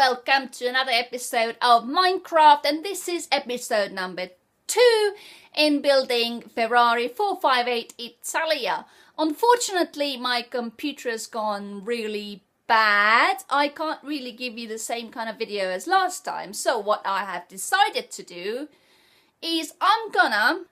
welcome to another episode of Minecraft, and this is episode number 2 in building Ferrari 458 Italia. Unfortunately, my computer has gone really bad. I can't really give you the same kind of video as last time, so what I have decided to do is I'm gonna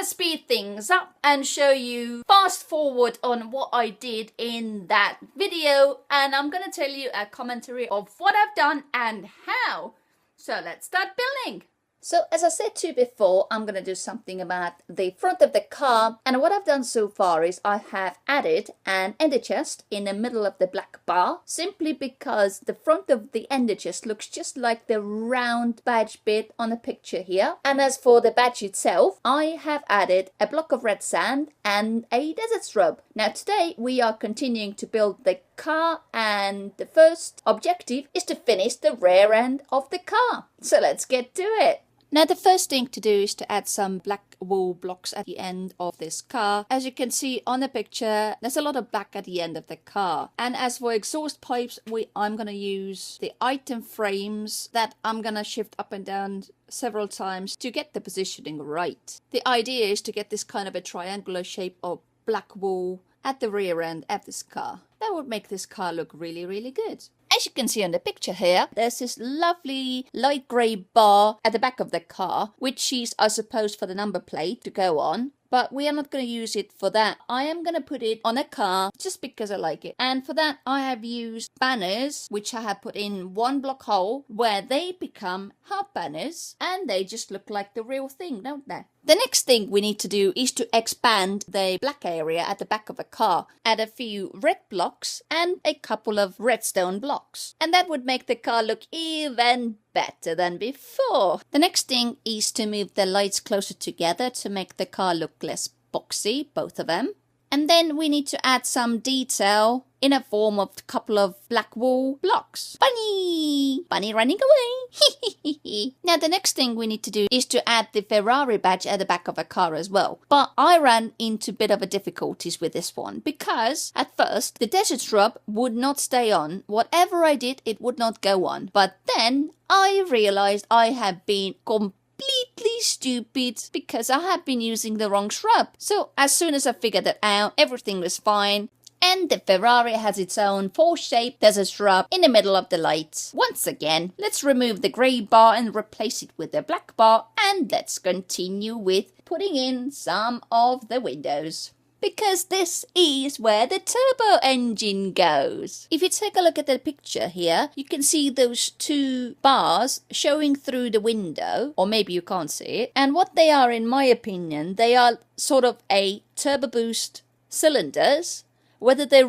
speed things up and show you fast forward on what I did in that video, and I'm gonna tell you a commentary of what I've done and how. So let's start building. So as I said to you before, I'm gonna do something about the front of the car, and what I've done so far is I have added an ender chest in the middle of the black bar, simply because the front of the ender chest looks just like the round badge bit on the picture here. And as for the badge itself, I have added a block of red sand and a desert shrub. Now today we are continuing to build the car, and the first objective is to finish the rear end of the car. So let's get to it. Now the first thing to do is to add some black wool blocks at the end of this car. As you can see on the picture, there's a lot of black at the end of the car. And as for exhaust pipes, I'm going to use the item frames that I'm going to shift up and down several times to get the positioning right. The idea is to get this kind of a triangular shape of black wool at the rear end of this car. That would make this car look really, really good. As you can see on the picture here, there's this lovely light grey bar at the back of the car, which is, I suppose, for the number plate to go on. But we are not going to use it for that. I am going to put it on a car just because I like it. And for that, I have used banners, which I have put in one block hole, where they become half banners. And they just look like the real thing, don't they? The next thing we need to do is to expand the black area at the back of a car. Add a few red blocks and a couple of redstone blocks. And that would make the car look even better than before. The next thing is to move the lights closer together to make the car look less boxy, both of them. And then we need to add some detail in a form of a couple of black wool blocks. Bunny! Bunny running away! Now the next thing we need to do is to add the Ferrari badge at the back of a car as well. But I ran into a bit of a difficulties with this one, because at first the desert shrub would not stay on. Whatever I did, it would not go on. But then I realized I had been completely stupid because I had been using the wrong shrub. So as soon as I figured that out, everything was fine. And the Ferrari has its own 4-shaped desert shrub in the middle of the lights. Once again, let's remove the grey bar and replace it with the black bar. And let's continue with putting in some of the windows, because this is where the turbo engine goes. If you take a look at the picture here, you can see those 2 bars showing through the window, or maybe you can't see it. And what they are, in my opinion, they are sort of a turbo boost cylinders. Whether they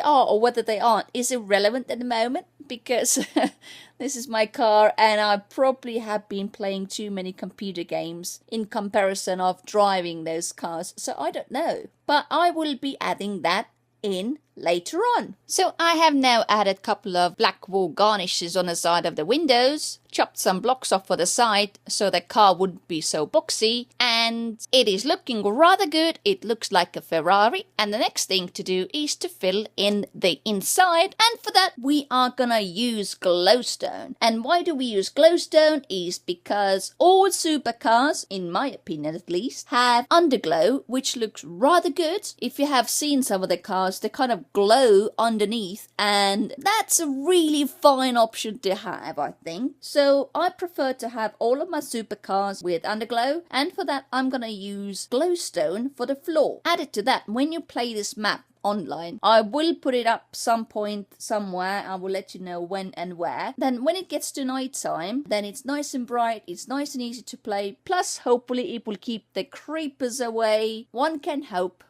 are or whether they aren't is irrelevant at the moment, because this is my car and I probably have been playing too many computer games in comparison of driving those cars, so I don't know. But I will be adding that in later on. So I have now added a couple of black wool garnishes on the side of the windows, chopped some blocks off for the side so the car wouldn't be so boxy, and it is looking rather good. It looks like a Ferrari, and the next thing to do is to fill in the inside, and for that we are gonna use glowstone. And why do we use glowstone is because all supercars, in my opinion at least, have underglow, which looks rather good. If you have seen some of the cars, they kind of glow underneath, and that's a really fine option to have, I think. So I prefer to have all of my supercars with underglow, and for that I'm gonna use glowstone for the floor. Added to that, when you play this map online, I will put it up some point somewhere. I will let you know when and where. Then when it gets to night time, then it's nice and bright, it's nice and easy to play, plus hopefully it will keep the creepers away. One can hope.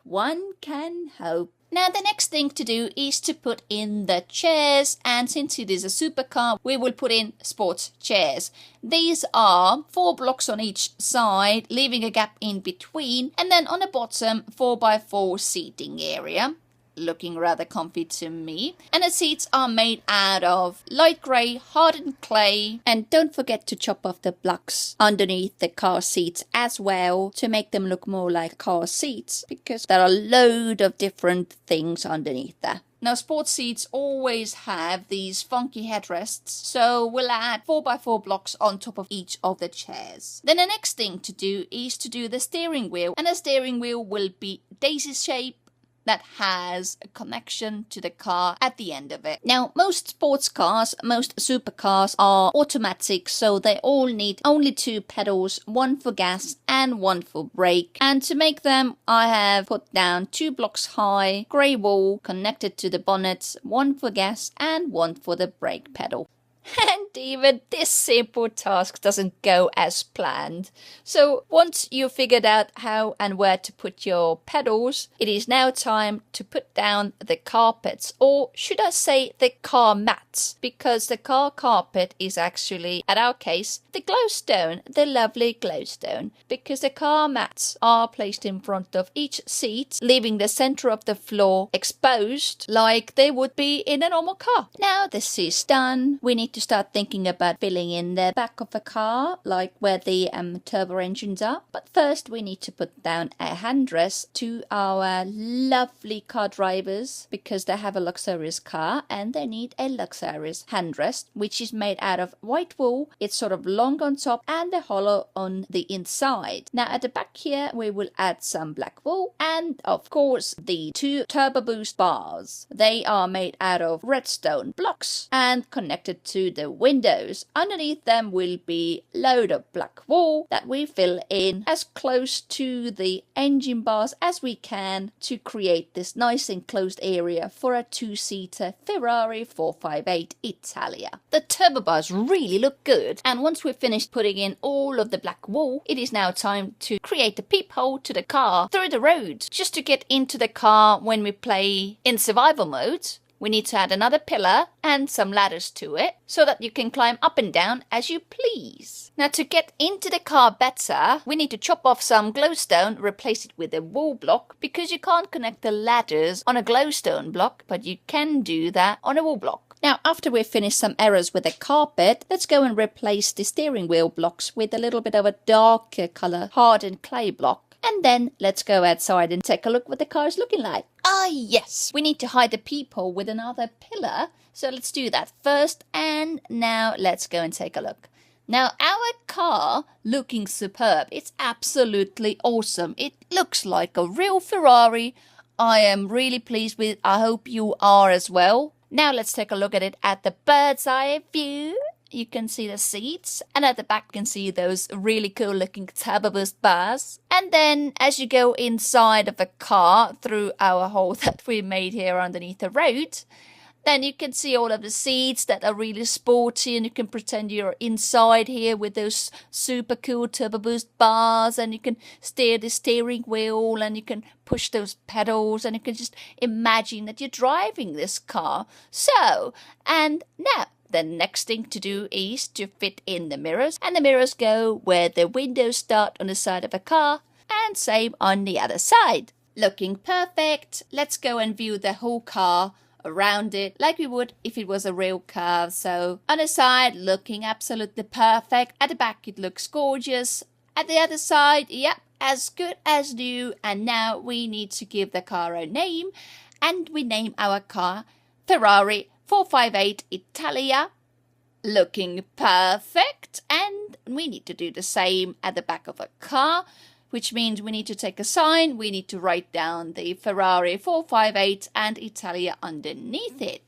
Now the next thing to do is to put in the chairs, and since it is a supercar, we will put in sports chairs. These are 4 blocks on each side, leaving a gap in between, and then on the bottom 4x4 seating area. looking rather comfy to me. And the seats are made out of light grey hardened clay. And don't forget to chop off the blocks underneath the car seats as well to make them look more like car seats, because there are a load of different things underneath there. Now, sports seats always have these funky headrests, so we'll add 4x4 blocks on top of each of the chairs. Then the next thing to do is to do the steering wheel, and the steering wheel will be daisy shaped that has a connection to the car at the end of it. Now, most sports cars, most supercars are automatic, so they all need only 2 pedals, one for gas and one for brake. And to make them, I have put down 2 blocks high, grey wool connected to the bonnet, one for gas and one for the brake pedal. And even this simple task doesn't go as planned. So once you've figured out how and where to put your pedals, it is now time to put down the carpets, or should I say the car mats, because the car carpet is actually, at our case, the glowstone, the lovely glowstone, because the car mats are placed in front of each seat, leaving the center of the floor exposed like they would be in a normal car. Now this is done, we need to start thinking about filling in the back of a car, like where the turbo engines are. But first we need to put down a handrest to our lovely car drivers, because they have a luxurious car and they need a luxurious handrest, which is made out of white wool. It's sort of long on top and a hollow on the inside. Now at the back here we will add some black wool, and of course the 2 turbo boost bars. They are made out of redstone blocks and connected to the windows. Underneath them will be a load of black wool that we fill in as close to the engine bars as we can to create this nice enclosed area for a 2-seater Ferrari 458 Italia. The turbo bars really look good, and once we've finished putting in all of the black wool, it is now time to create a peephole to the car through the road. Just to get into the car when we play in survival mode, we need to add another pillar and some ladders to it so that you can climb up and down as you please. Now to get into the car better, we need to chop off some glowstone, replace it with a wool block, because you can't connect the ladders on a glowstone block, but you can do that on a wool block. Now, after we've finished some errors with the carpet, let's go and replace the steering wheel blocks with a little bit of a darker color hardened clay block. And then let's go outside and take a look what the car is looking like. Ah yes, we need to hide the peephole with another pillar. So let's do that first, and now let's go and take a look. Now our car looking superb. It's absolutely awesome. It looks like a real Ferrari. I am really pleased with it. I hope you are as well. Now let's take a look at it at the bird's eye view. You can see the seats, and at the back you can see those really cool looking turbo boost bars. And then as you go inside of a car through our hole that we made here underneath the road, then you can see all of the seats that are really sporty, and you can pretend you're inside here with those super cool turbo boost bars, and you can steer the steering wheel, and you can push those pedals, and you can just imagine that you're driving this car. So, and now the next thing to do is to fit in the mirrors, and the mirrors go where the windows start on the side of a car, and same on the other side. Looking perfect. Let's go and view the whole car around it like we would if it was a real car. So on the side, looking absolutely perfect. At the back, it looks gorgeous. At the other side, yep, as good as new. And now we need to give the car a name, and we name our car Ferrari 458 Italia. Looking perfect. And we need to do the same at the back of a car, which means we need to take a sign. We need to write down the Ferrari 458 and Italia underneath it.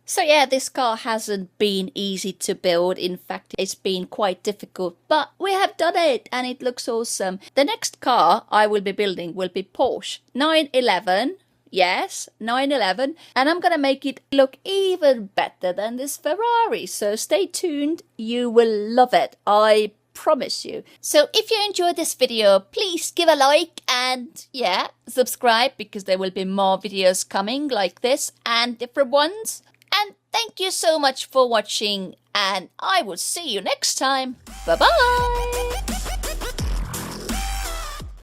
So yeah, this car hasn't been easy to build. In fact, it's been quite difficult, but we have done it and it looks awesome. The next car I will be building will be Porsche 911. Yes, 911, and I'm gonna make it look even better than this Ferrari, so stay tuned, you will love it, I promise you. So if you enjoyed this video, please give a like and yeah, subscribe, because there will be more videos coming like this and different ones. And thank you so much for watching, and I will see you next time. Bye bye.